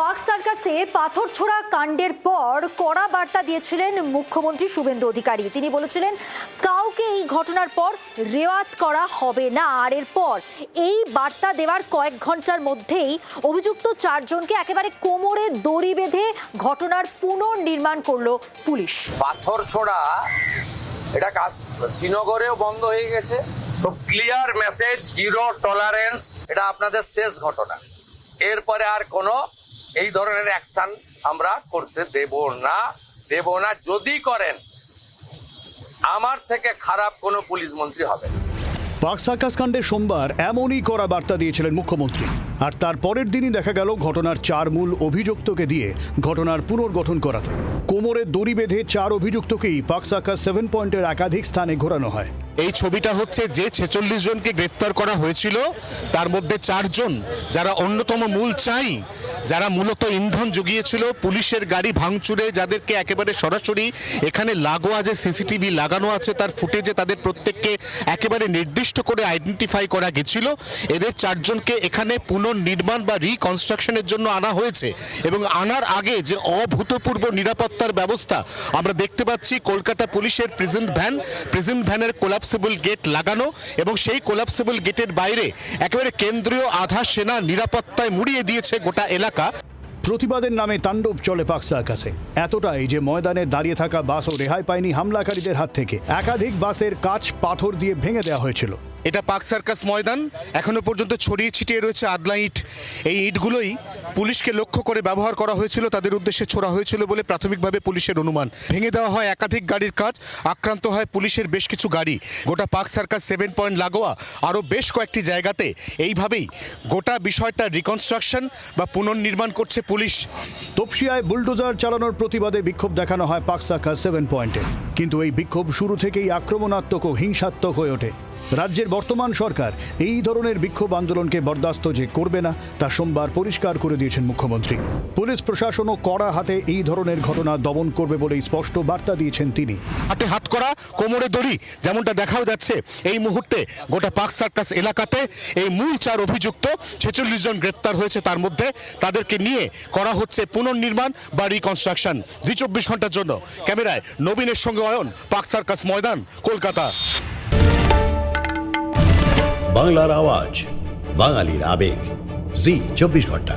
Park সার্কাসে পাথর ছোড়া কাণ্ডের পর কড়া বার্তা দিয়েছিলেন মুখ্যমন্ত্রী শুভেন্দু অধিকারী। তিনি বলেছিলেন কাউকে এই ঘটনার পর রেওয়াত করা হবে না। আর এরপর এই বার্তা দেওয়ার কয়েক ঘন্টার মধ্যেই অভিযুক্ত চারজনকে একেবারে কোমরে দড়ি বেঁধে ঘটনার পুনর্নির্মাণ করলো পুলিশ। পাথর ছোড়া এটা কাজ শ্রীনগরেও বন্ধ হয়ে গেছে। তো ক্লিয়ার মেসেজ, জিরো টলারেন্স, এটা আপনাদের শেষ ঘটনা। এরপরে আর কোনো এই ধরনের অ্যাকশন আমরা করতে দেব না। যদি করেন আমার থেকে খারাপ কোনো পুলিশ মন্ত্রী হবে না। পার্ক সার্কাস কাণ্ডে সোমবার এমনই কড়া বার্তা দিয়েছিলেন মুখ্যমন্ত্রী। আর তার পরের দিনই দেখা গেল ঘটনার চার মূল অভিযুক্তকে দিয়ে ঘটনার পুনর্গঠন করাতে কোমরে দড়ি বেঁধে চার অভিযুক্তকেই পার্ক সার্কাস 7 পয়েন্টের একাধিক স্থানে ঘোরানো হয়। এই ছবিটা হচ্ছে যে 46 জনকে গ্রেফতার করা হয়েছিল তার মধ্যে 4 জন যারা অন্যতম মূল চাই, যারা মূলত ইন্ধন জুগিয়েছিল পুলিশের গাড়ি ভাঙচুরে, যাদেরকে একেবারে সরাসরি এখানে লাগোয়া যে সিসিটিভি লাগানো আছে তার ফুটেজে তাদের প্রত্যেককে একেবারে নির্দিষ্ট করে আইডেন্টিফাই করা গেছিল। এদের 4 জনকে এখানে পুনর্নির্মাণ বা রিকনস্ট্রাকশনের জন্য আনা হয়েছে এবং আনার আগে যে অভূতপূর্ব নিরাপত্তার ব্যবস্থা আমরা দেখতে পাচ্ছি, কলকাতা পুলিশের প্রেজেন্ট ভ্যানের কোলাপসেবল গেট লাগানো এবং সেই কোলাপসেবল গেটের বাইরে একেবারে কেন্দ্রীয় আধা সেনা নিরাপত্তায় মুড়িয়ে দিয়েছে গোটা এলাকা। প্রতিবাদের নামে তাণ্ডব চলে পার্ক সার্কাসে, এতটাই যে ময়দানে দাঁড়িয়ে থাকা বাসও রেহাই পায়নি হামলাকারীদের হাত থেকে। একাধিক বাসের কাচ পাথর দিয়ে ভেঙে দেওয়া হয়েছিল। এটা পার্ক সার্কাস ময়দান, এখনো পর্যন্ত ছড়িয়ে ছিটিয়ে রয়েছে আদলা ইট। এই ইটগুলোই পুলিশকে লক্ষ্য করে ব্যবহার করা হয়েছিল, তাদের উদ্দেশ্যে ছোড়া হয়েছিল বলে প্রাথমিকভাবে পুলিশের অনুমান। ভেঙে দেওয়া হয় একাধিক গাড়ির কাচ, আক্রান্ত হয় পুলিশের বেশ কিছু গাড়ি। গোটা পার্ক সার্কাস 7 পয়েন্ট লাগোয়া আরও বেশ কয়েকটি জায়গাতে এইভাবেই গোটা বিষয়টা রিকনস্ট্রাকশন বা পুনর্নির্মাণ করছে পুলিশ। তপসিয়ায় বুলডোজার চালানোর প্রতিবাদে বিক্ষোভ দেখানো হয় পার্ক সার্কাস 7 পয়েন্টে, কিন্তু এই বিক্ষোভ শুরু থেকেই আক্রমণাত্মক ও হিংসাত্মক হয়ে ওঠে। রাজ্যের বর্তমান সরকার এই ধরনের বিক্ষোভ আন্দোলনকে বরদাস্ত যে করবে না তা সোমবার পরিষ্কার করে দিয়েছেন মুখ্যমন্ত্রী। পুলিশ প্রশাসনও কড়া হাতে এই ধরনের ঘটনা দমন করবে বলেই স্পষ্ট বার্তা দিয়েছেন তিনি। হাতে হাত করা, কোমরে দড়ি, যেমনটা দেখাও যাচ্ছে এই মুহূর্তে গোটা পার্ক সার্কাস এলাকাতে এই মূল 4 অভিযুক্ত 46 জন গ্রেফতার হয়েছে। তার মধ্যে তাদেরকে নিয়ে করা হচ্ছে পুনর্নির্মাণ বা রিকনস্ট্রাকশন। 24 ঘন্টার জন্য ক্যামেরায় নবীনের সঙ্গে অয়ন, পার্ক সার্কাস ময়দান, কলকাতা। বাংলার আওয়াজ, বাঙালির আবেগ, জি 24 ঘন্টা।